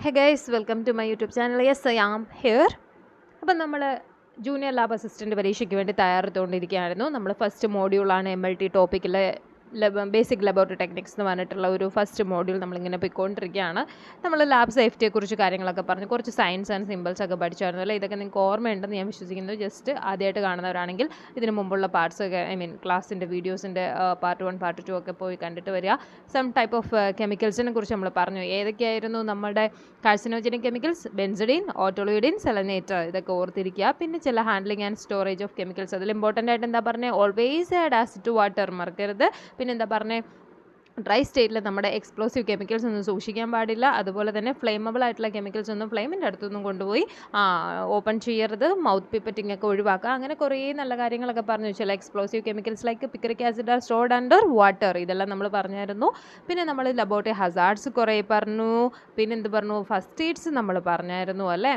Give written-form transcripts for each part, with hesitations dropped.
Hey guys, welcome to my YouTube channel. Yes, I am here. അപ്പം നമ്മൾ junior lab assistant പരീക്ഷയ്ക്ക് വേണ്ടി തയ്യാറെടുത്തുകൊണ്ടിരിക്കുകയായിരുന്നു. നമ്മൾ ഫസ്റ്റ് മോഡ്യൂളാണ് MLT ടോപ്പിക്കിലെ ബേസിക് ലബോറട്ടറി ടെക്നിക്സ് എന്ന് പറഞ്ഞിട്ടുള്ള ഒരു ഫസ്റ്റ് മോഡ്യൂൾ നമ്മളിങ്ങനെ പോയിക്കൊണ്ടിരിക്കുകയാണ്. നമ്മൾ ലാബ് സേഫ്റ്റിയെക്കുറിച്ച് കാര്യങ്ങളൊക്കെ പറഞ്ഞു, കുറച്ച് സയൻസ് ആൻഡ് സിമ്പിൾസ് ഒക്കെ പഠിച്ചായിരുന്നു അല്ലേ. ഇതൊക്കെ നിങ്ങൾക്ക് ഓർമ്മയുണ്ടെന്ന് ഞാൻ വിശ്വസിക്കുന്നു. ജസ്റ്റ് ആദ്യമായിട്ട് കാണുന്നവരാണെങ്കിൽ ഇതിന് മുമ്പുള്ള പാർട്സ് ഒക്കെ ക്ലാസ്സിൻ്റെ വീഡിയോസിൻ്റെ പാർട്ട് 1 പാർട്ട് 2 ഒക്കെ പോയി കണ്ടിട്ട് വരിക. സം ടൈപ്പ് ഓഫ് കെമിക്കൽസിനെ കുറിച്ച് നമ്മൾ പറഞ്ഞു. ഏതൊക്കെയായിരുന്നു നമ്മുടെ കാർസിനോജനിക് കെമിക്കൽസ്? ബെൻസഡീൻ, ഓട്ടോളിഡിൻ, സെലനേറ്റർ, ഇതൊക്കെ ഓർത്തിരിക്കുക. പിന്നെ ചില handling and storage of chemicals, അതിൽ ഇമ്പോർട്ടൻ്റ് ആയിട്ട് എന്താ പറഞ്ഞത്? Always add acid to water, മറക്കരുത്. പിന്നെ എന്താ പറഞ്ഞത്? ഡ്രൈ സ്റ്റേറ്റിൽ നമ്മുടെ എക്സ്പ്ലോസീവ് കെമിക്കൽസ് ഒന്നും സൂക്ഷിക്കാൻ പാടില്ല. അതുപോലെ തന്നെ ഫ്ലെയിമബിൾ ആയിട്ടുള്ള കെമിക്കൽസ് ഒന്നും ഫ്ലെയിമിൻ്റെ അടുത്തൊന്നും കൊണ്ടുപോയി ഓപ്പൺ ചെയ്യരുത്. മൗത്ത് പിപ്പറ്റിംഗ് ഒക്കെ ഒഴിവാക്കുക. അങ്ങനെ കുറേ നല്ല കാര്യങ്ങളൊക്കെ പറഞ്ഞു. ചില explosive chemicals like picric acid R stored under water, ഇതെല്ലാം നമ്മൾ പറഞ്ഞായിരുന്നു. പിന്നെ നമ്മൾ ലബോറട്ടറി ഹസാർഡ്സ് കുറേ പറഞ്ഞു. പിന്നെ എന്ത് പറഞ്ഞു? ഫസ്റ്റ് എയ്ഡ്സ് നമ്മൾ പറഞ്ഞായിരുന്നു അല്ലേ.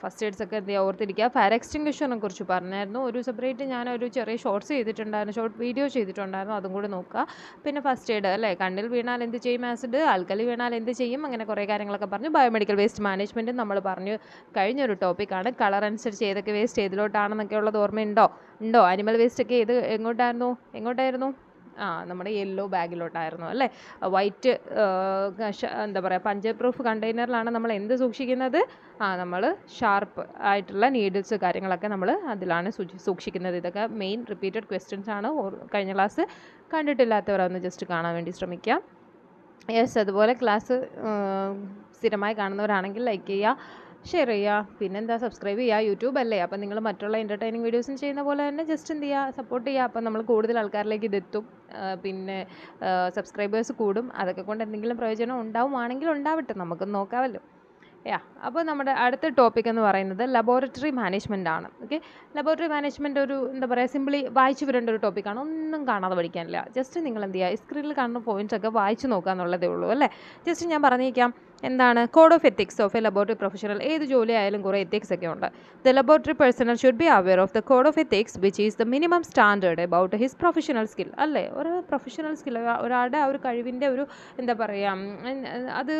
ഫസ്റ്റ് എയ്ഡ്സ് ഒക്കെ എന്ത് ഓർത്തിരിക്കുക. ഫയർ എക്സ്റ്റിങ്ക്വിഷറിനെ കുറിച്ച് പറഞ്ഞായിരുന്നു. ഒരു സെപ്പറേറ്റ് ഞാനൊരു ചെറിയ ഷോർട്സ് ചെയ്തിട്ടുണ്ടായിരുന്നു, ഷോർട്ട് വീഡിയോ ചെയ്തിട്ടുണ്ടായിരുന്നു, അതും കൂടി നോക്കുക. പിന്നെ ഫസ്റ്റ് എയ്ഡ് അല്ലേ, കണ്ണിൽ വീണാൽ എന്ത് ചെയ്യും? ആസിഡ്. ആൽക്കലി വീണാൽ എന്ത് ചെയ്യും? അങ്ങനെ കുറേ കാര്യങ്ങളൊക്കെ പറഞ്ഞു. ബയോമെഡിക്കൽ വേസ്റ്റ് മാനേജ്മെൻറ്റും നമ്മൾ പറഞ്ഞു കഴിഞ്ഞൊരു ടോപ്പിക്കാണ്. കളർ അനുസരിച്ച് ഏതൊക്കെ വേസ്റ്റ് ഏതിലോട്ടാണെന്നൊക്കെ ഉള്ളത് ഓർമ്മയുണ്ടോ? അനിമൽ വേസ്റ്റ് ഒക്കെ എങ്ങോട്ടായിരുന്നു? നമ്മുടെ യെല്ലോ ബാഗിലോട്ടായിരുന്നു അല്ലേ. വൈറ്റ് എന്താ പറയുക, പഞ്ചർ പ്രൂഫ് കണ്ടെയ്നറിലാണ് നമ്മൾ എന്ത് സൂക്ഷിക്കുന്നത്? നമ്മൾ ഷാർപ്പ് ആയിട്ടുള്ള നീഡിൽസ് കാര്യങ്ങളൊക്കെ നമ്മൾ അതിലാണ് സൂക്ഷിക്കുന്നത്. ഇതൊക്കെ മെയിൻ റിപ്പീറ്റഡ് ക്വസ്റ്റ്യൻസ് ആണ്. കഴിഞ്ഞ ക്ലാസ് കണ്ടിട്ടില്ലാത്തവർ അതൊന്ന് ജസ്റ്റ് കാണാൻ വേണ്ടി ശ്രമിക്കുക. യെസ്, അതുപോലെ ക്ലാസ് സ്ഥിരമായി കാണുന്നവരാണെങ്കിൽ ലൈക്ക് ചെയ്യുക, ഷെയർ ചെയ്യുക, പിന്നെന്താ സബ്സ്ക്രൈബ് ചെയ്യുക. യൂട്യൂബ് അല്ലേ, അപ്പം നിങ്ങൾ മറ്റുള്ള എൻ്റർടൈനിങ് വീഡിയോസും ചെയ്യുന്ന പോലെ തന്നെ ജസ്റ്റ് എന്ത് ചെയ്യുക, സപ്പോർട്ട് ചെയ്യുക. അപ്പം നമ്മൾ കൂടുതൽ ആൾക്കാരിലേക്ക് ഇതെത്തും. പിന്നെ സബ്സ്ക്രൈബേഴ്സ് കൂടും. അതൊക്കെ കൊണ്ട് എന്തെങ്കിലും പ്രയോജനം ഉണ്ടാവുകയാണെങ്കിൽ ഉണ്ടാവട്ടെ, നമുക്ക് നോക്കാമല്ലോ. അപ്പോൾ നമ്മുടെ അടുത്ത ടോപ്പിക് എന്ന് പറയുന്നത് ലബോറട്ടറി മാനേജ്മെൻ്റ് ആണ്. ഓക്കെ, ലബോറട്ടറി മാനേജ്മെൻറ്റ് ഒരു എന്താ പറയുക, സിംപ്ലി വായിച്ചു വിടേണ്ട ഒരു ടോപ്പിക്കാണ്. ഒന്നും കാണാതെ പഠിക്കാനില്ല. ജസ്റ്റ് നിങ്ങൾ എന്ത് ചെയ്യുക, സ്ക്രീനിൽ കാണുന്ന പോയിൻറ്റ്സ് ഒക്കെ വായിച്ച് നോക്കുക എന്നുള്ളതേ ഉള്ളൂ അല്ലേ. ജസ്റ്റ് ഞാൻ പറഞ്ഞേക്കാം എന്താണ് code of ethics of A laboratory professional. ഏത് ജോലി ആയാലും കുറേ എത്തിക്സ് ഒക്കെ ഉണ്ട്. The laboratory personal should be aware of the code of ethics which is the minimum standard about his professional skill അല്ലേ. ഒരു പ്രൊഫഷണൽ സ്കിൽ, ഒരാളുടെ ആ ഒരു കഴിവിൻ്റെ ഒരു എന്താ പറയുക, അത്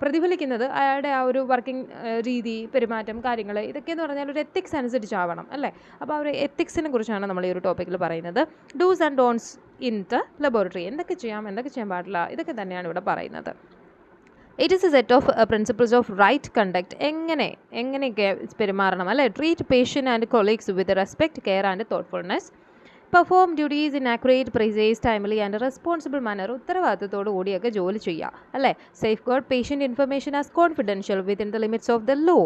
പ്രതിഫലിക്കുന്നത് അയാളുടെ ആ ഒരു വർക്കിംഗ് രീതി, പെരുമാറ്റം, കാര്യങ്ങൾ, ഇതൊക്കെയെന്ന് പറഞ്ഞാൽ ഒരു എത്തിക്സ് അനുസരിച്ചാവണം അല്ലേ. അപ്പോൾ ആ ഒരു എത്തിക്സിനെ കുറിച്ചാണ് നമ്മൾ ഈ ഒരു ടോപ്പിക്കിൽ പറയുന്നത്. Dos and don'ts in the laboratory. എന്തൊക്കെ ചെയ്യാം, എന്തൊക്കെ ചെയ്യാൻ പാടില്ല, ഇതൊക്കെ തന്നെയാണ് ഇവിടെ പറയുന്നത്. It is a set of principles of right conduct. എങ്ങനെയൊക്കെ പെരുമാറണം അല്ലേ. Treat patient and colleagues with respect, care and thoughtfulness. Perform duties in accurate, precise, timely and responsible manner. ഉത്തരവാദിത്തത്തോടു കൂടിയൊക്കെ ജോലി ചെയ്യുക അല്ലേ. Safeguard patient information as confidential within the limits of the law.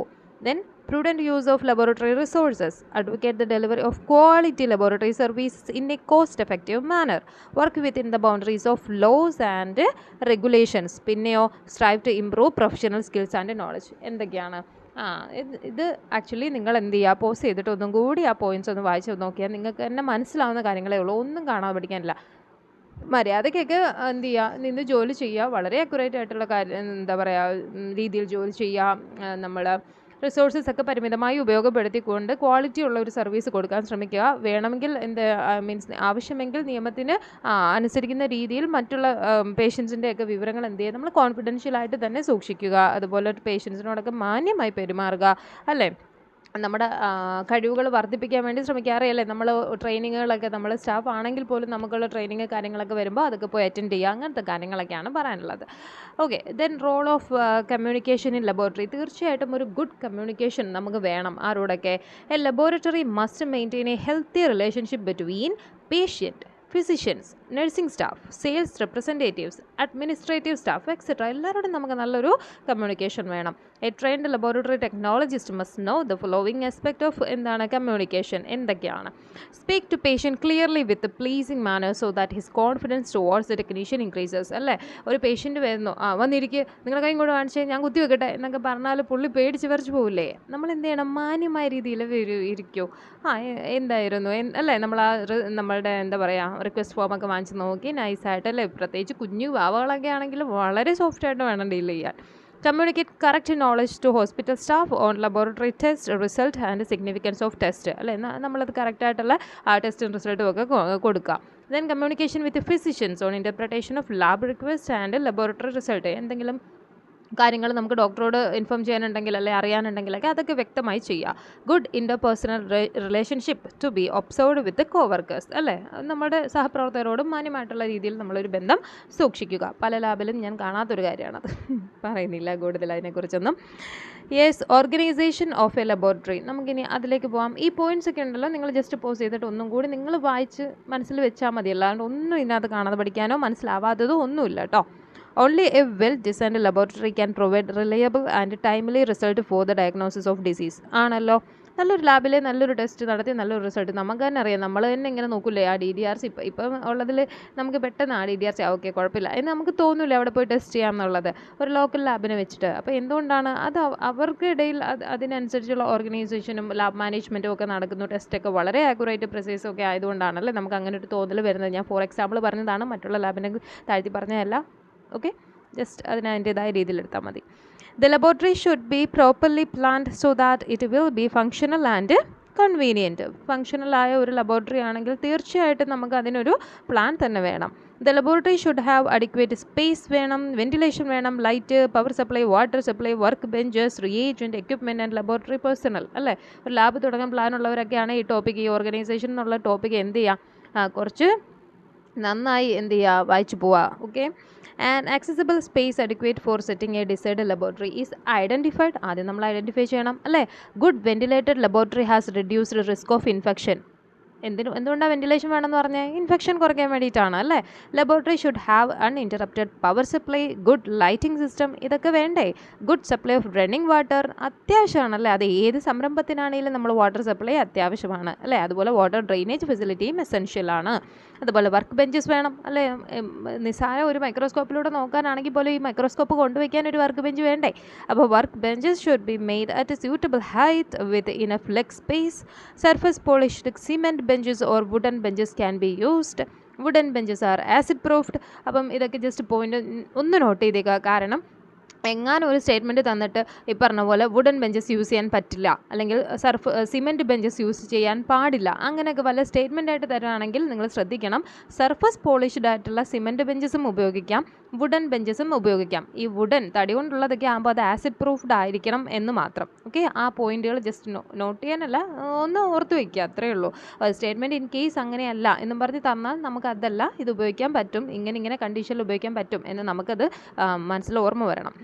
Then prudent use of laboratory resources. Advocate the delivery of quality laboratory services in a cost-effective manner. Work within the boundaries of laws and regulations. പിന്നെയോ strive to improve professional skills and knowledge. എന്തൊക്കെയാണ്? ഇത് actually നിങ്ങൾ എന്ത് ചെയ്യുക, pose ചെയ്തിട്ട് ഒന്നും കൂടി ആ പോയിൻറ്റ്സ് ഒന്ന് വായിച്ച് നോക്കിയാൽ നിങ്ങൾക്ക് തന്നെ മനസ്സിലാവുന്ന കാര്യങ്ങളേ ഉള്ളൂ. ഒന്നും കാണാതെ പഠിക്കാനില്ല. മര്യാദയ്ക്കൊക്കെ എന്ത് ചെയ്യുക, നിന്ന് ജോലി ചെയ്യുക. വളരെ അക്യുറേറ്റ് ആയിട്ടുള്ള കാര്യം എന്താ പറയുക, രീതിയിൽ ജോലി ചെയ്യുക. നമ്മൾ റിസോഴ്സസ് ഒക്കെ പരിമിതമായി ഉപയോഗപ്പെടുത്തിക്കൊണ്ട് ക്വാളിറ്റി ഉള്ള ഒരു സർവീസ് കൊടുക്കാൻ ശ്രമിക്കുക. വേണമെങ്കിൽ ആവശ്യമെങ്കിൽ നിയമത്തിന് അനുസരിക്കുന്ന രീതിയിൽ മറ്റുള്ള പേഷ്യൻസിൻ്റെ ഒക്കെ വിവരങ്ങൾ എന്ത് ചെയ്യുക, നമ്മൾ കോൺഫിഡൻഷ്യലായിട്ട് തന്നെ സൂക്ഷിക്കുക. അതുപോലെ പേഷ്യൻസിനോടൊക്കെ മാന്യമായി പെരുമാറുക അല്ലേ. നമ്മുടെ കഴിവുകൾ വർദ്ധിപ്പിക്കാൻ വേണ്ടി ശ്രമിക്കാറിയല്ലേ. നമ്മൾ ട്രെയിനിങ്ങുകളൊക്കെ, നമ്മൾ സ്റ്റാഫ് ആണെങ്കിൽ പോലും നമുക്കുള്ള ട്രെയിനിങ് കാര്യങ്ങളൊക്കെ വരുമ്പോൾ അതൊക്കെ പോയി അറ്റൻഡ് ചെയ്യുക. അങ്ങനത്തെ കാര്യങ്ങളൊക്കെയാണ് പറയാനുള്ളത്. Okay, then role of communication in laboratory. തീർച്ചയായിട്ടും ഒരു ഗുഡ് കമ്മ്യൂണിക്കേഷൻ നമുക്ക് വേണം. ആരോടൊക്കെ? A laboratory must maintain a healthy relationship between patient, physicians, nursing staff, sales representatives, administrative staff etcetera. എല്ലാവരോടും നമുക്ക് നല്ലൊരു കമ്മ്യൂണിക്കേഷൻ വേണം. A trained laboratory technologist must know the following aspect of എന്താണ് കമ്മ്യൂണിക്കേഷൻ. എന്തൊക്കെയാണ്? Speak to patient clearly with pleasing manner so that his confidence towards the technician increases അല്ലേ. ഒരു patient വരുന്നു, വന്നിരിക്കുക, നിങ്ങളുടെ കൈ കൂടെ കാണിച്ചേ, ഞാൻ കുത്തി വെക്കട്ടെ എന്നൊക്കെ പറഞ്ഞാൽ പുള്ളി പേടിച്ച് വരച്ച് പോവില്ലേ. നമ്മൾ എന്ത് ചെയ്യണം? മാന്യമായ രീതിയിൽ ഇരിക്കൂ. എന്തായിരുന്നു അല്ലേ. നമ്മളുടെ എന്താ പറയുക, റിക്വസ്റ്റ് ഫോമൊക്കെ വാങ്ങിച്ച് നോക്കി നൈസായിട്ട് അല്ലേ. പ്രത്യേകിച്ച് കുഞ്ഞു വാവകളൊക്കെ ആണെങ്കിൽ വളരെ സോഫ്റ്റായിട്ട് വേണം ഡീൽ ചെയ്യാൻ. Communicate correct knowledge to hospital staff on laboratory test result and significance of test അല്ലേ. നമ്മളത് കറക്റ്റായിട്ടുള്ള ടെസ്റ്റും റിസൾട്ടും ഒക്കെ കൊടുക്കുക. Then communication with the physicians on interpretation of lab request and laboratory result. എന്തെങ്കിലും കാര്യങ്ങൾ നമുക്ക് ഡോക്ടറോട് ഇൻഫോം ചെയ്യാനുണ്ടെങ്കിൽ അല്ലെങ്കിൽ അറിയാനുണ്ടെങ്കിലൊക്കെ അതൊക്കെ വ്യക്തമായി ചെയ്യുക. Good interpersonal relationship to be observed with coworkers, അല്ലേ? നമ്മുടെ സഹപ്രവർത്തകരോടും മാന്യമായിട്ടുള്ള രീതിയിൽ നമ്മളൊരു ബന്ധം സൂക്ഷിക്കുക. പല ലാബിലും ഞാൻ കാണാത്തൊരു കാര്യമാണത്. പറയുന്നില്ല കൂടുതൽ അതിനെക്കുറിച്ചൊന്നും. Yes, organisation of A laboratory. നമുക്കിനി അതിലേക്ക് പോകാം. ഈ പോയിൻറ്റ്സ് ഒക്കെ ഉണ്ടല്ലോ, നിങ്ങൾ ജസ്റ്റ് പോസ് ചെയ്തിട്ട് ഒന്നും കൂടി നിങ്ങൾ വായിച്ച് മനസ്സിൽ വെച്ചാൽ മതി. അല്ലാണ്ട് ഒന്നും ഇതിനകത്ത് കാണാതെ പഠിക്കാനോ മനസ്സിലാവാത്തതോ ഒന്നുമില്ല കേട്ടോ. Only a well-designed laboratory can provide reliable and timely result for the diagnosis of disease. ആണല്ലോ, നല്ലൊരു ലാബിൽ നല്ലൊരു ടെസ്റ്റ് നടത്തി നല്ലൊരു റിസൾട്ട് നമുക്ക് തന്നെ അറിയാം. നമ്മൾ തന്നെ ഇങ്ങനെ നോക്കില്ലേ ആ DDRC ഇപ്പം ഉള്ളതിൽ നമുക്ക് പെട്ടെന്ന് ആ DDRC ഓക്കെ കുഴപ്പമില്ല എന്ന് നമുക്ക് തോന്നില്ല അവിടെ പോയി ടെസ്റ്റ് ചെയ്യാമെന്നുള്ളത് ഒരു ലോക്കൽ ലാബിനെ വെച്ചിട്ട്. അപ്പോൾ എന്തുകൊണ്ടാണ് അത് അവർക്കിടയിൽ അതിനനുസരിച്ചുള്ള ഓർഗനൈസേഷനും ലാബ് മാനേജ്മെൻറ്റും ഒക്കെ നടക്കുന്നു. ടെസ്റ്റൊക്കെ വളരെ ആക്യുറേറ്റ് പ്രിസൈസും ഒക്കെ ആയതുകൊണ്ടാണല്ലേ നമുക്ക് അങ്ങനെ ഒരു തോന്നൽ വരുന്നത്. ഞാൻ ഫോർ എക്സാമ്പിൾ പറഞ്ഞതാണ്, മറ്റുള്ള ലാബിനെ താഴ്ത്തി പറഞ്ഞതല്ല. ഓക്കെ, ജസ്റ്റ് അതിന് അതിൻ്റേതായ രീതിയിൽ എടുത്താൽ മതി. The laboratory should be properly planned so that it will be functional and convenient. ഫങ്ഷണലായ ഒരു ലബോറട്ടറി ആണെങ്കിൽ തീർച്ചയായിട്ടും നമുക്ക് അതിനൊരു പ്ലാൻ തന്നെ വേണം. The laboratory should have adequate space വേണം, വെന്റിലേഷൻ വേണം, light, power supply, water supply, work benches, reagent, equipment and laboratory personnel, അല്ലേ? ഒരു ലാബ് തുടങ്ങാൻ പ്ലാൻ ഉള്ളവരൊക്കെയാണ് ഈ ടോപ്പിക്ക്, ഈ ഓർഗനൈസേഷൻ എന്നുള്ള ടോപ്പിക്ക് എന്ത് ചെയ്യുക, കുറച്ച് നന്നായി എന്ത് ചെയ്യുക, വായിച്ചു പോവുക. Okay, and accessible space adequate for setting a decide laboratory is identified. ആദ്യം നമ്മൾ ഐഡൻറ്റിഫൈ ചെയ്യണം, അല്ലേ? Good ventilated laboratory has reduced risk of infection. എന്തുകൊണ്ടാണ് വെന്റിലേഷൻ വേണമെന്ന് പറഞ്ഞാൽ ഇൻഫെക്ഷൻ കുറയ്ക്കാൻ വേണ്ടിയിട്ടാണ്, അല്ലേ? Laboratory should have uninterrupted power supply, good lighting system, ഇതൊക്കെ വേണ്ടേ? Good supply of running water അത്യാവശ്യമാണല്ലേ? അത് ഏത് സംരംഭത്തിനാണെങ്കിലും നമ്മൾ വാട്ടർ സപ്ലൈ അത്യാവശ്യമാണ്, അല്ലേ? അതുപോലെ വാട്ടർ ഡ്രെയിനേജ് ഫെസിലിറ്റിയും എസെൻഷ്യലാണ്. അതുപോലെ വർക്ക് ബെഞ്ചസ് വേണം, അല്ലേ? നിസ്സാര ഒരു മൈക്രോസ്കോപ്പിലൂടെ നോക്കാനാണെങ്കിൽ പോലും ഈ മൈക്രോസ്കോപ്പ് കൊണ്ടുവയ്ക്കാൻ ഒരു വർക്ക് ബെഞ്ച് വേണ്ടേ? അപ്പോൾ work benches should be made at A suitable height with enough leg space. Surface polished cement benches or wooden benches can be used. Wooden benches are acid proofed. അപ്പം ഇതൊക്കെ just point ഒന്ന് not ചെയ്തേക്കുക. കാരണം എങ്ങാനും ഒരു statement തന്നിട്ട് ഈ പറഞ്ഞ പോലെ വുഡൻ ബെഞ്ചസ് യൂസ് ചെയ്യാൻ പറ്റില്ല, അല്ലെങ്കിൽ സിമെൻറ്റ് ബെഞ്ചസ് യൂസ് ചെയ്യാൻ പാടില്ല, അങ്ങനെയൊക്കെ വല്ല സ്റ്റേറ്റ്മെൻ്റ് ആയിട്ട് തരുവാണെങ്കിൽ നിങ്ങൾ ശ്രദ്ധിക്കണം. സർഫസ് പോളിഷ്ഡ് ആയിട്ടുള്ള സിമെൻറ്റ് ബെഞ്ചസും ഉപയോഗിക്കാം, വുഡൻ ബെഞ്ചസും ഉപയോഗിക്കാം. ഈ വുഡൻ തടി കൊണ്ടുള്ളതൊക്കെ ആകുമ്പോൾ അത് ആസിഡ് പ്രൂഫ്ഡ് ആയിരിക്കണം എന്ന് മാത്രം. ഓക്കെ, ആ പോയിന്റുകൾ ജസ്റ്റ് നോട്ട് ചെയ്യാനല്ല, ഒന്ന് ഓർത്ത് വയ്ക്കുക, അത്രയേ ഉള്ളൂ. സ്റ്റേറ്റ്മെൻറ്റ് ഇൻ കേസ് അങ്ങനെയല്ല എന്നും പറഞ്ഞ് തന്നാൽ നമുക്കതല്ല, ഇത് ഉപയോഗിക്കാൻ പറ്റും, ഇങ്ങനെ കണ്ടീഷനിൽ ഉപയോഗിക്കാൻ പറ്റും എന്ന് നമുക്കത് മനസ്സിൽ ഓർമ്മ വരണം.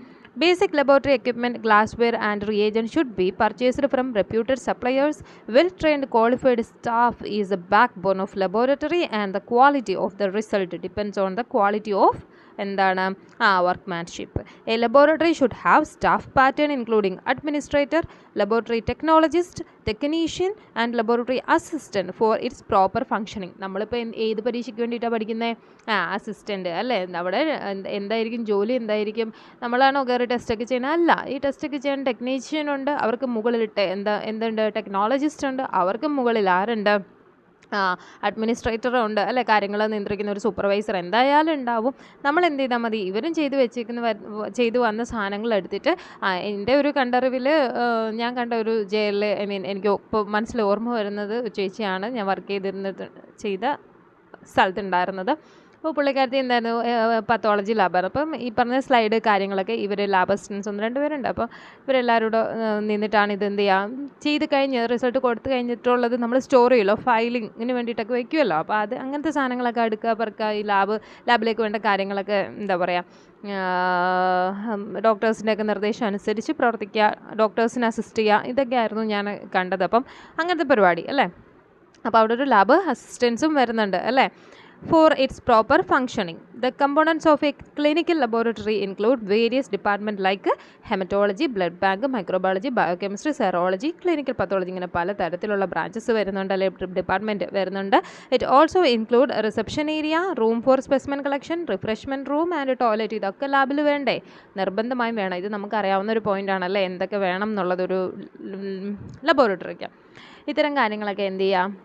Basic laboratory equipment, glassware and reagents should be purchased from reputed suppliers. Well-trained qualified staff is the backbone of laboratory and the quality of the result depends on the quality of എന്താണ് workmanship. A laboratory should have staff pattern including administrator, laboratory technologist, technician and laboratory assistant for its proper functioning. നമ്മളിപ്പോൾ ഏത് പരീക്ഷയ്ക്ക് വേണ്ടിയിട്ടാണ് പഠിക്കുന്നത്? Assistant, അല്ലേ? അവിടെ എന്തായിരിക്കും ജോലി, എന്തായിരിക്കും? നമ്മളാണോ കയറി ടെസ്റ്റൊക്കെ ചെയ്യുന്നത്? അല്ല, ഈ ടെസ്റ്റൊക്കെ ചെയ്യാൻ ടെക്നീഷ്യൻ ഉണ്ട്, അവർക്ക് മുകളിലിട്ട് എന്തുണ്ട്, ടെക്നോളജിസ്റ്റ് ഉണ്ട്, അവർക്ക് മുകളിൽ ആരുണ്ട്, അഡ്മിനിസ്ട്രേറ്റർ ഉണ്ട്, അല്ലേ? കാര്യങ്ങൾ നിയന്ത്രിക്കുന്ന ഒരു സൂപ്പർവൈസർ എന്തായാലും ഉണ്ടാവും. നമ്മൾ എന്ത് ചെയ്താൽ മതി, ഇവരും ചെയ്തു വന്ന സാധനങ്ങൾ എടുത്തിട്ട് എൻ്റെ ഒരു കണ്ടറിവിൽ ഞാൻ കണ്ട ഒരു ജയിലിൽ എനിക്ക് ഇപ്പോൾ മനസ്സിൽ ഓർമ്മ വരുന്നത് ചേച്ചിയാണ് ഞാൻ വർക്ക് ചെയ്ത സ്ഥലത്തുണ്ടായിരുന്നത്. അപ്പോൾ പുള്ളിക്കാരത്തി എന്തായിരുന്നു, പത്തോളജി ലാബാണ്. അപ്പം ഈ പറഞ്ഞ സ്ലൈഡ് കാര്യങ്ങളൊക്കെ ഇവർ ലാബ് അസിസ്റ്റൻസ് 1-2 പേരുണ്ട്. അപ്പോൾ ഇവരെല്ലാവരും നിന്നിട്ടാണ് ഇത് എന്ത് ചെയ്യുക, ചെയ്ത് കഴിഞ്ഞ് റിസൾട്ട് കൊടുത്തു കഴിഞ്ഞിട്ടുള്ളത് നമ്മൾ സ്റ്റോർ ചെയ്യുമല്ലോ, ഫയലിങ്ങിന് വേണ്ടിയിട്ടൊക്കെ വയ്ക്കുമല്ലോ. അപ്പോൾ അങ്ങനത്തെ സാധനങ്ങളൊക്കെ എടുക്കുക, പെറുക്കുക, ഈ ലാബിലേക്ക് വേണ്ട കാര്യങ്ങളൊക്കെ എന്താ പറയുക, ഡോക്ടേഴ്സിൻ്റെയൊക്കെ നിർദ്ദേശം അനുസരിച്ച് പ്രവർത്തിക്കുക, ഡോക്ടേഴ്സിനെ അസിസ്റ്റ് ചെയ്യുക, ഇതൊക്കെയായിരുന്നു ഞാൻ കണ്ടത്. അപ്പം അങ്ങനത്തെ പരിപാടി, അല്ലേ? അപ്പോൾ അവിടെ ഒരു ലാബ് അസിസ്റ്റൻസും വരുന്നുണ്ട്, അല്ലേ? For its proper functioning, the components of a clinical laboratory include various departments like hematology, blood bank, microbiology, biochemistry, serology, clinical pathology. ഇങ്ങനെ പല തരത്തിലുള്ള ബ്രാഞ്ചസ് വരുന്നുണ്ട്, അല്ലെ? ഡിപ്പാർട്ട്മെൻറ്റ് വരുന്നുണ്ട്. It also include reception area, room for specimen collection, refreshment room and toilet. ഇതൊക്കെ ലാബിൽ വേണ്ടേ? നിർബന്ധമായും വേണം. ഇത് നമുക്കറിയാവുന്ന ഒരു പോയിൻ്റാണ്, അല്ലേ? എന്തൊക്കെ വേണം എന്നുള്ളതൊരു ലബോറട്ടറിക്ക്. ഇത്തരം കാര്യങ്ങളൊക്കെ എന്ത് ചെയ്യുക,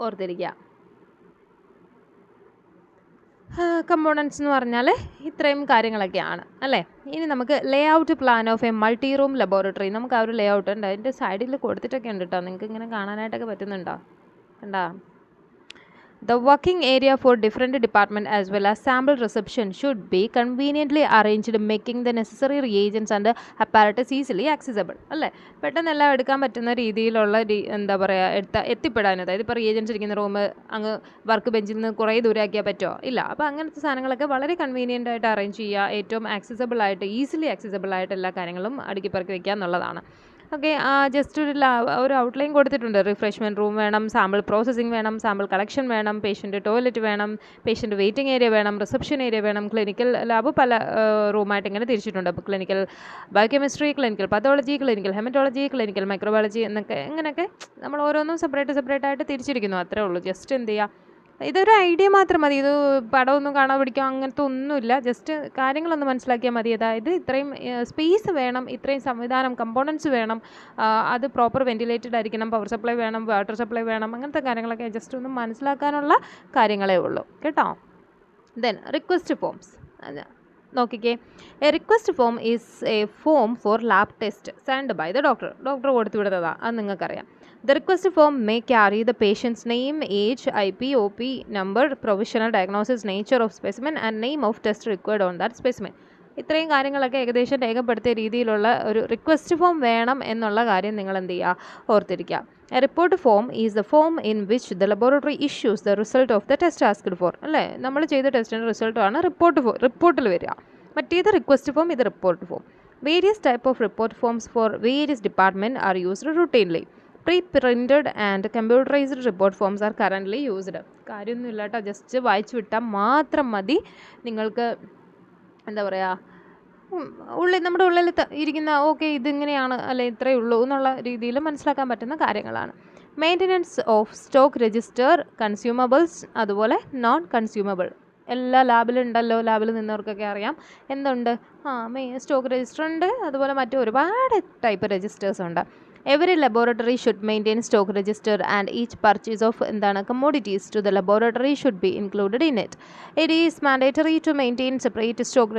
ഓർത്തിരിക്കുക. കമ്പോണൻസ് എന്ന് പറഞ്ഞാൽ ഇത്രയും കാര്യങ്ങളൊക്കെയാണ്, അല്ലേ? ഇനി നമുക്ക് ലേ out plan of A multi room laboratory. നമുക്ക് ആ ഒരു ലേ ഔട്ട് ഉണ്ട്, അതിൻ്റെ സൈഡിൽ കൊടുത്തിട്ടൊക്കെ ഉണ്ട് കേട്ടോ, നിങ്ങൾക്ക് ഇങ്ങനെ കാണാനായിട്ടൊക്കെ പറ്റുന്നുണ്ടോ? കണ്ടാ? The working area for different department as well as sample reception should be conveniently arranged, making the necessary reagents and apparatus easily accessible. അല്ലേ, പെട്ടെന്നെല്ലാം എടുക്കാൻ പറ്റുന്ന രീതിയിലുള്ള എന്താ പറയുക എത്തിപ്പെടാൻ. അതായത് ഇപ്പോൾ റിയേജൻസ് ഇരിക്കുന്ന റൂം അങ്ങ് വർക്ക് ബെഞ്ചിൽ നിന്ന് കുറേ ദൂരമാക്കിയാൽ പറ്റുമോ? ഇല്ല. അപ്പോൾ അങ്ങനത്തെ സാധനങ്ങളൊക്കെ വളരെ കൺവീനിയൻ്റ് ആയിട്ട് അറേഞ്ച് ചെയ്യുക, ഏറ്റവും ആക്സസിബിൾ ആയിട്ട് ഈസിലി ആക്സസിബിൾ ആയിട്ട് എല്ലാ കാര്യങ്ങളും അടുക്കി പറക്കി വയ്ക്കുക എന്നുള്ളതാണ്. ഓക്കെ, ജസ്റ്റ് ഒരു ഔട്ട്ലൈൻ കൊടുത്തിട്ടുണ്ട്. റിഫ്രഷ്മെൻറ്റ് റൂം വേണം, സാമ്പിൾ പ്രോസസ്സിംഗ് വേണം, സാമ്പിൾ കളക്ഷൻ വേണം, പേഷ്യൻ്റ് ടോയ്ലറ്റ് വേണം, പേഷ്യൻ്റ് വെയിറ്റിംഗ് ഏരിയ വേണം, റിസപ്ഷൻ ഏരിയ വേണം, ക്ലിനിക്കൽ ലാബ് പല റൂമായിട്ട് ഇങ്ങനെ തിരിച്ചിട്ടുണ്ട്. അപ്പോൾ clinical biochemistry, clinical pathology, clinical haematology, clinical microbiology എന്നൊക്കെ ഇങ്ങനെയൊക്കെ നമ്മൾ ഓരോന്നും സെപ്പറേറ്റ് ആയിട്ട് തിരിച്ചിരിക്കുന്നു. അത്രേ ഉള്ളൂ. ജസ്റ്റ് എന്ത് ചെയ്യുക, ഇതൊരു ഐഡിയ മാത്രം മതി. ഇത് പടമൊന്നും കാണാൻ പഠിക്കാം അങ്ങനത്തെ ഒന്നുമില്ല. ജസ്റ്റ് കാര്യങ്ങളൊന്ന് മനസ്സിലാക്കിയാൽ മതി. അതായത് ഇത്രയും സ്പേസ് വേണം, ഇത്രയും സംവിധാനം കമ്പോണൻസ് വേണം, അത് പ്രോപ്പർ വെൻറ്റിലേറ്റഡ് ആയിരിക്കണം, പവർ സപ്ലൈ വേണം, വാട്ടർ സപ്ലൈ വേണം, അങ്ങനത്തെ കാര്യങ്ങളൊക്കെ ജസ്റ്റ് ഒന്ന് മനസ്സിലാക്കാനുള്ള കാര്യങ്ങളേ ഉള്ളൂ കേട്ടോ. ദെൻ റിക്വസ്റ്റ് ഫോംസ് നോക്കിക്കേ. A request form is a form for lab test signed by the doctor കൊടുത്തു വിടുന്നതാണ്, അത് നിങ്ങൾക്കറിയാം. The request form may carry the patient's name, age, IP, OP number, provisional diagnosis, nature of specimen and name of test required on that specimen. ഇത്രയും കാര്യങ്ങളൊക്കെ ഏകദേശം രേഖപ്പെടുത്തിയ രീതിയിലുള്ള ഒരു റിക്വസ്റ്റ് ഫോം വേണം എന്നുള്ള കാര്യം നിങ്ങൾ എന്ത് ചെയ്യുക, ഓർത്തിരിക്കുക. A report form is the form in which the laboratory issues the result of the test asked four. അല്ലേ, നമ്മൾ ചെയ്ത ടെസ്റ്റിൻ്റെ റിസൾട്ടാണ് റിപ്പോർട്ടിൽ വരിക. മറ്റേത് റിക്വസ്റ്റ് ഫോം, ഇത് report form. Various type of report forms for various department are used routinely. Pre-printed and computerized report forms are currently used. കാര്യമൊന്നുമില്ല കേട്ടോ, ജസ്റ്റ് വായിച്ചു വിട്ടാൽ മാത്രം മതി. നിങ്ങൾക്ക് എന്താ പറയുക, നമ്മുടെ ഉള്ളിൽ ഇരിക്കുന്ന ഓക്കെ ഇതിങ്ങനെയാണ് അല്ലെ ഇത്രയേ ഉള്ളൂ എന്നുള്ള രീതിയിൽ മനസ്സിലാക്കാൻ പറ്റുന്ന കാര്യങ്ങളാണ്. Maintenance of stock register, consumables, അതുപോലെ നോൺ കൺസ്യൂമബിൾ എല്ലാ ലാബിലുണ്ടല്ലോ. ലാബിൽ നിന്നവർക്കൊക്കെ അറിയാം എന്തുണ്ട്, സ്റ്റോക്ക് രജിസ്റ്റർ ഉണ്ട്, അതുപോലെ മറ്റു ഒരുപാട് ടൈപ്പ് രജിസ്റ്റേഴ്സ് ഉണ്ട്. Every laboratory should maintain stock register and each purchase of commodities to the laboratory should be included in it. It is mandatory to maintain separate stock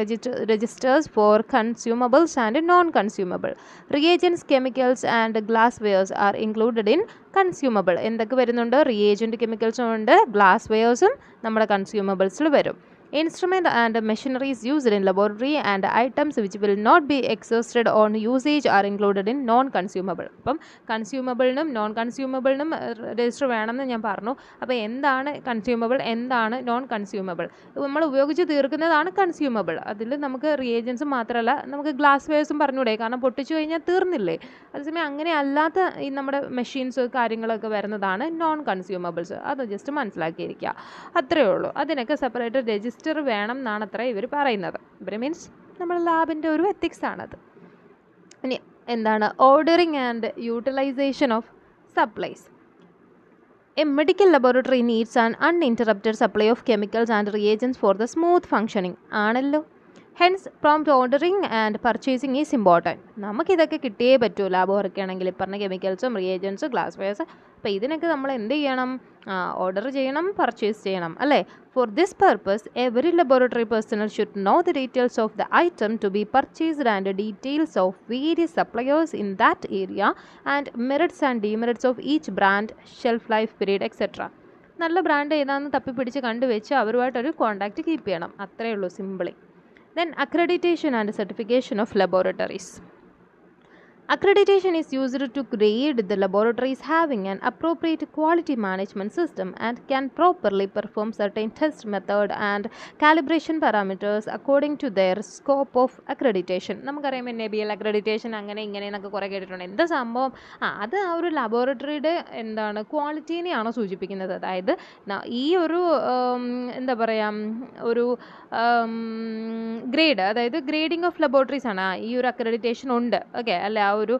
registers for consumables and non-consumable. Reagents, chemicals and glasswares are included in consumable. എന്തൊക്കെ വരുന്നുണ്ട്, reagent chemicals ഉണ്ട്, glasswaresഉം നമ്മുടെ consumablesൽ വരും. Instrument and machineries used in laboratory and items which will not be exhausted on usage are included in non-consumable. അപ്പം കൺസ്യൂമബിളിനും non കൺസ്യൂമബിളിനും register വേണമെന്ന് ഞാൻ പറഞ്ഞു. അപ്പോൾ എന്താണ് കൺസ്യൂമബിൾ, എന്താണ് നോൺ കൺസ്യൂമബിൾ? നമ്മൾ ഉപയോഗിച്ച് തീർക്കുന്നതാണ് കൺസ്യൂമബിൾ. അതിൽ നമുക്ക് റിയേജൻസും മാത്രമല്ല, നമുക്ക് ഗ്ലാസ് വെയർസും പറഞ്ഞൂടെ, കാരണം പൊട്ടിച്ചു കഴിഞ്ഞാൽ തീർന്നില്ലേ. അതേസമയം അങ്ങനെ അല്ലാത്ത ഈ നമ്മുടെ മെഷീൻസ് കാര്യങ്ങളൊക്കെ വരുന്നതാണ് നോൺ കൺസ്യൂമബിൾസ്. അത് ജസ്റ്റ് മനസ്സിലാക്കിയിരിക്കുക, അത്രയേ ഉള്ളൂ. അതിനൊക്കെ സെപ്പറേറ്റ് രജിസ്റ്റർ വേണം എന്നാണ് അത്ര ഇവർ പറയുന്നത്. ഇവർ മീൻസ് നമ്മുടെ ലാബിൻ്റെ ഒരു എത്തിക്സ് ആണത്. ഇനി എന്താണ് ordering and utilization of supplies. A medical laboratory needs an uninterrupted supply of chemicals and reagents for the smooth functioning. ആണല്ലോ. Hence prompt ordering and purchasing is important. നമുക്കിതൊക്കെ കിട്ടിയേ പറ്റൂ ലാബ് വർക്ക് ആണെങ്കിൽ. പറഞ്ഞ കെമിക്കൽസും റിയേജൻസും ഗ്ലാസ് വെയർസ്. അപ്പോൾ ഇതിനൊക്കെ നമ്മൾ എന്ത് ചെയ്യണം, ഓർഡർ ചെയ്യണം, പർച്ചേസ് ചെയ്യണം അല്ലേ. For this purpose, every laboratory personnel should know the details of the item to be purchased and details of various suppliers in that area and merits and demerits of each brand, shelf life period, etc. നല്ല brand ഏതാണെന്ന് തപ്പിപ്പിടിച്ച് കണ്ടുവെച്ച് അവരുമായിട്ടൊരു contact keep ചെയ്യണം. അത്രയേ ഉള്ളൂ, simply. Then accreditation and certification of laboratories. Accreditation is used to grade the laboratories having an appropriate quality management system and can properly perform certain test method and calibration parameters according to their scope of accreditation. നമുക്കറിയാം NABL accreditation അങ്ങനെ ഇങ്ങനെ എന്നൊക്കെ കുറേ കേട്ടിട്ടുണ്ട്. എന്താ സംഭവം? അത് ആ ഒരു ലബോറട്ടറിയുടെ എന്താണ് ക്വാളിറ്റീനെയാണോ സൂചിപ്പിക്കുന്നത്. അതായത് ഈ ഒരു എന്താ പറയുക, ഒരു ഗ്രേഡ്, അതായത് ഗ്രേഡിംഗ് ഓഫ് ലബോറട്ടറീസ് ആണ്. ഈ ഒരു അക്രഡിറ്റേഷൻ ഉണ്ട്, ഓക്കെ അല്ല ആ ഒരു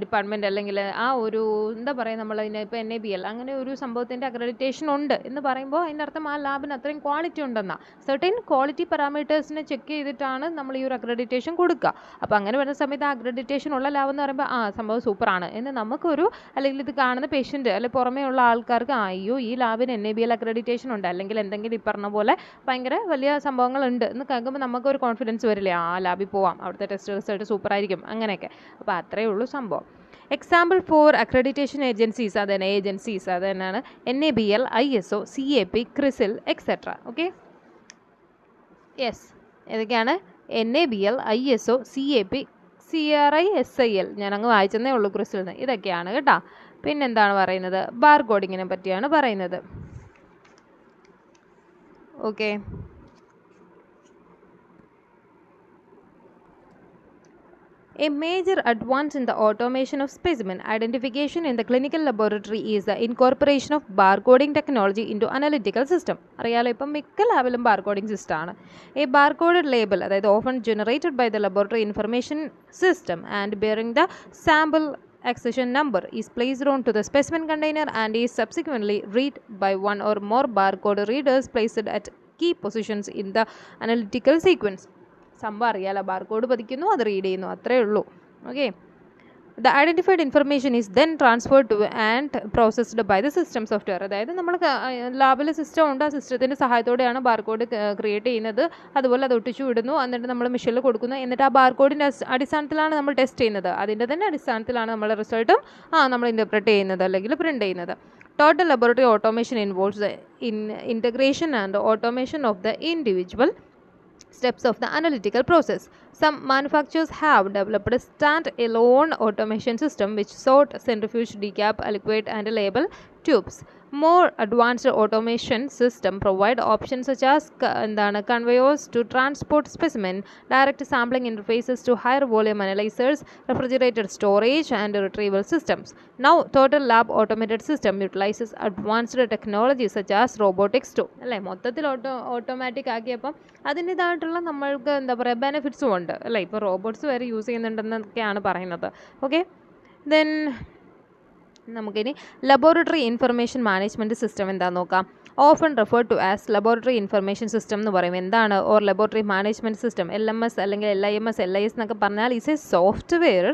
ഡിപ്പാർട്ട്മെൻറ്റ് അല്ലെങ്കിൽ ആ ഒരു എന്താ പറയുക, നമ്മളതിന് ഇപ്പോൾ NABL അങ്ങനെ ഒരു സംഭവത്തിൻ്റെ അക്രഡിറ്റേഷൻ ഉണ്ട് എന്ന് പറയുമ്പോൾ അതിൻ്റെ അർത്ഥം ആ ലാബിന് അത്രയും ക്വാളിറ്റി ഉണ്ടെന്നാണ്. സെർട്ടൈൻ ക്വാളിറ്റി പാരാമീറ്റേഴ്സിനെ ചെക്ക് ചെയ്തിട്ടാണ് നമ്മൾ ഈ ഒരു അക്രഡിറ്റേഷൻ കൊടുക്കുക. അപ്പോൾ അങ്ങനെ വരുന്ന സമയത്ത് ആ അക്രഡിറ്റേഷൻ ഉള്ള ലാബ് എന്ന് പറയുമ്പോൾ സംഭവം സൂപ്പറാണ് എന്ന് നമുക്കൊരു, അല്ലെങ്കിൽ ഇത് കാണുന്ന പേഷ്യൻ്റ് അല്ലെങ്കിൽ പുറമേ ഉള്ള ആൾക്കാർക്ക് അയ്യോ ഈ ലാബിന് NABL അക്രഡിറ്റേഷൻ ഉണ്ട് അല്ലെങ്കിൽ എന്തെങ്കിലും ഈ പറഞ്ഞ പോലെ ഭയങ്കര വലിയ സംഭവങ്ങളുണ്ട് എന്ന് കേൾക്കുമ്പോൾ നമുക്കൊരു കോൺഫിഡൻസ് വരില്ലേ, ആ ലാബിൽ പോവാം, അവിടുത്തെ ടെസ്റ്റ് റിസൾട്ട് സൂപ്പറായിരിക്കും അങ്ങനെയൊക്കെ. അപ്പോൾ അത്രയേ ഉള്ളൂ സംഭവം. എക്സാമ്പിൾ ഫോർ അക്രഡിറ്റേഷൻ ഏജൻസീസ് അത് തന്നെയാണ് NABL, ISO, CAP, CRISIL, etc. Okay, yes, ഏതൊക്കെയാണ്? NABL, ISO, CAP, CRISIL, ഞാനങ്ങ് വായിച്ചെന്നേ ഉള്ളൂ ക്രിസിലിന്. ഇതൊക്കെയാണ് കേട്ടോ. പിന്നെന്താണ് പറയുന്നത്? ബാർ കോഡിങ്ങിനെ പറ്റിയാണ് പറയുന്നത്. Okay, a major advance in the automation of specimen identification in the clinical laboratory is the incorporation of barcoding technology into analytical system. അറിയാലോ, ഇപ്പം മിക്ക ലാബിലും ബാർകോഡിംഗ് സിസ്റ്റം ആണ്. A barcoded label, അതായത് often generated by the laboratory information system and bearing the sample accession number, is placed onto the specimen container and is subsequently read by one or more barcode readers placed at key positions in the analytical sequence. സംഭവം അറിയാലോ, barcode പതിക്കുന്നു, അത് read ചെയ്യുന്നു, അത്രയേ ഉള്ളൂ. Okay, the identified information is then transferred to and processed by the system software. അതായത് നമ്മൾ ലാബിൽ സിസ്റ്റം ഉണ്ട്, ആ സിസ്റ്റത്തിൻ്റെ സഹായത്തോടെയാണ് ബാർകോഡ് ക്രിയേറ്റ് ചെയ്യുന്നത്. അതുപോലെ അത് ഒട്ടിച്ചു വിടുന്നു, എന്നിട്ട് നമ്മൾ മെഷീനിൽ കൊടുക്കുന്നു. എന്നിട്ട് ആ ബാർകോഡിൻ്റെ അടിസ്ഥാനത്തിലാണ് നമ്മൾ ടെസ്റ്റ് ചെയ്യുന്നത്. അതിൻ്റെ തന്നെ അടിസ്ഥാനത്തിലാണ് നമ്മൾ റിസൾട്ടും നമ്മൾ ഇൻ്റർപ്രറ്റ് ചെയ്യുന്നത് അല്ലെങ്കിൽ പ്രിൻ്റ് ചെയ്യുന്നത്. Total laboratory automation involves integration and automation of the individual steps of the analytical process. Some manufacturers have developed a stand-alone automation system which sort, centrifuge, decap, aliquot and label tubes. More advanced automation system provide options such as conveyors to transport specimen, direct sampling interfaces to higher volume analyzers, refrigerated storage and retrieval systems. Now total lab automated system utilizes advanced technology such as robotics too. അല്ലേ, മൊത്തത്തിൽ automatic ആക്കിയപ്പം അതിൻ്റേതായിട്ടുള്ള നമ്മൾക്ക് എന്താ പറയുക ബെനിഫിറ്റ്സും ഉണ്ട് അല്ലേ. ഇപ്പോൾ robots വരെ യൂസ് ചെയ്യുന്നുണ്ടെന്നൊക്കെയാണ് പറയുന്നത്. ഓക്കെ, ദെൻ നമുക്കിനി ലബോറട്ടറി ഇൻഫർമേഷൻ മാനേജ്മെൻറ്റ് സിസ്റ്റം എന്താണെന്ന് നോക്കാം. Often referred to as laboratory information system എന്ന് പറയും. എന്താണ്? Or laboratory management system, LMS അല്ലെങ്കിൽ LIMS, LIS എന്നൊക്കെ പറഞ്ഞാൽ is a software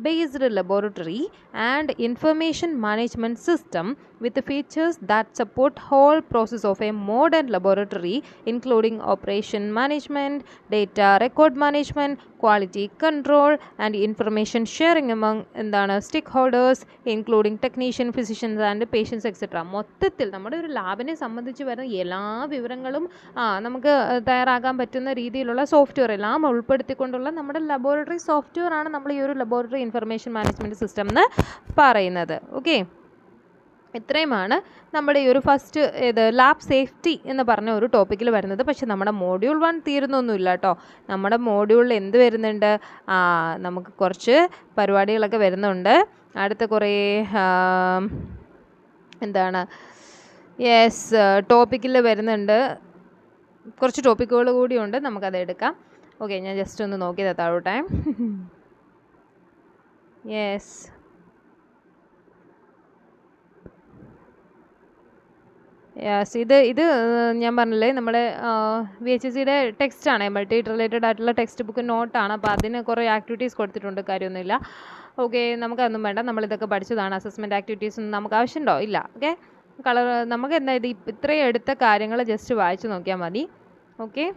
based laboratory and information management system with features that support whole process of a modern laboratory, including operation management, data record management, quality control and information sharing among stakeholders including technician, physicians and patients etc. മൊത്തത്തിൽ നമ്മുടെ ഒരു ലാബിനെ സംബന്ധിച്ച് വരുന്ന എല്ലാ വിവരങ്ങളും നമുക്ക് തയ്യാറാക്കാൻ പറ്റുന്ന രീതിയിലുള്ള സോഫ്റ്റ്വെയർ എല്ലാം ഉൾപ്പെടുത്തിക്കൊണ്ടുള്ള നമ്മുടെ ലബോറട്ടറി സോഫ്റ്റ്വെയർ ആണ് നമ്മൾ ഈ ഒരു ലബോറട്ടറി ഇൻഫർമേഷൻ മാനേജ്മെൻറ്റ് സിസ്റ്റം എന്ന് പറയുന്നത്. ഓക്കെ, ഇത്രയുമാണ് നമ്മുടെ ഈ ഒരു ഫസ്റ്റ് ലാബ് സേഫ്റ്റി എന്ന് പറഞ്ഞ ഒരു ടോപ്പിക്കിൽ വരുന്നത്. പക്ഷേ നമ്മുടെ മോഡ്യൂൾ 1 തീരുന്നൊന്നുമില്ല കേട്ടോ. നമ്മുടെ മോഡ്യൂളിൽ എന്ത് വരുന്നുണ്ട്? നമുക്ക് കുറച്ച് പരിപാടികളൊക്കെ വരുന്നുണ്ട്. അടുത്ത കുറേ ടോപ്പിക്കിൽ വരുന്നുണ്ട്. കുറച്ച് ടോപ്പിക്കുകൾ കൂടിയുണ്ട്, നമുക്കത് എടുക്കാം. ഓക്കെ, ഞാൻ ജസ്റ്റ് ഒന്ന് നോക്കിയത് താഴോട്ടെ. യെസ്, ഇത് ഞാൻ പറഞ്ഞില്ലേ നമ്മുടെ VHSCയുടെ ടെക്സ്റ്റാണ്, MLT റിലേറ്റഡ് ആയിട്ടുള്ള ടെക്സ്റ്റ് ബുക്ക് നോട്ടാണ്. അപ്പോൾ അതിന് കുറേ ആക്ടിവിറ്റീസ് കൊടുത്തിട്ടുണ്ട്, കാര്യമൊന്നുമില്ല. ഓക്കെ, നമുക്കതൊന്നും വേണ്ട, നമ്മളിതൊക്കെ പഠിച്ചതാണ്. അസസ്മെൻറ്റ് ആക്ടിവിറ്റീസൊന്നും നമുക്ക് ആവശ്യമുണ്ടോ? ഇല്ല. ഓക്കെ, നമുക്ക് എന്താ ഇത് ഇത്രയും എടുത്ത കാര്യങ്ങൾ ജസ്റ്റ് വായിച്ച് നോക്കിയാൽ മതി. ഓക്കെ,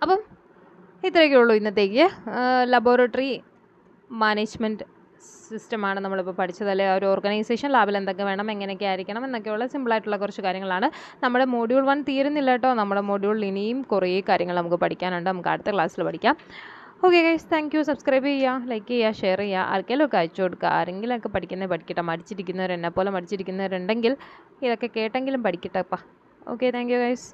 അപ്പം ഇത്രയൊക്കെ ഉള്ളൂ ഇന്നത്തേക്ക്. ലബോറട്ടറി മാനേജ്മെൻറ്റ് സിസ്റ്റമാണ് നമ്മളിപ്പോൾ പഠിച്ചത്, അല്ലെ? ഒരു ഓർഗനൈസേഷൻ ലാബിൽ എന്തൊക്കെ വേണം, എങ്ങനെയൊക്കെ ആയിരിക്കണം എന്നൊക്കെയുള്ള സിമ്പിളായിട്ടുള്ള കുറച്ച് കാര്യങ്ങളാണ്. നമ്മുടെ മോഡ്യൂൾ 1 തീരുന്നില്ല കേട്ടോ. നമ്മുടെ മോഡ്യൂളിൽ ഇനിയും കുറേ കാര്യങ്ങൾ നമുക്ക് പഠിക്കാനുണ്ട്. നമുക്ക് അടുത്ത ക്ലാസ്സിൽ പഠിക്കാം. Okay guys, thank you. Subscribe ചെയ്യുക, ലൈക്ക് ചെയ്യുക, ഷെയർ ചെയ്യുക, ആർക്കെങ്കിലും ഒക്കെ അയച്ചു കൊടുക്കുക. ആരെങ്കിലുമൊക്കെ പഠിക്കട്ടെ. മടിച്ചിരിക്കുന്നവർ, എന്നെപ്പോലെ മടിച്ചിരിക്കുന്നവരുണ്ടെങ്കിൽ ഇതൊക്കെ കേട്ടെങ്കിലും പഠിക്കട്ടെപ്പാ. Okay, thank you guys.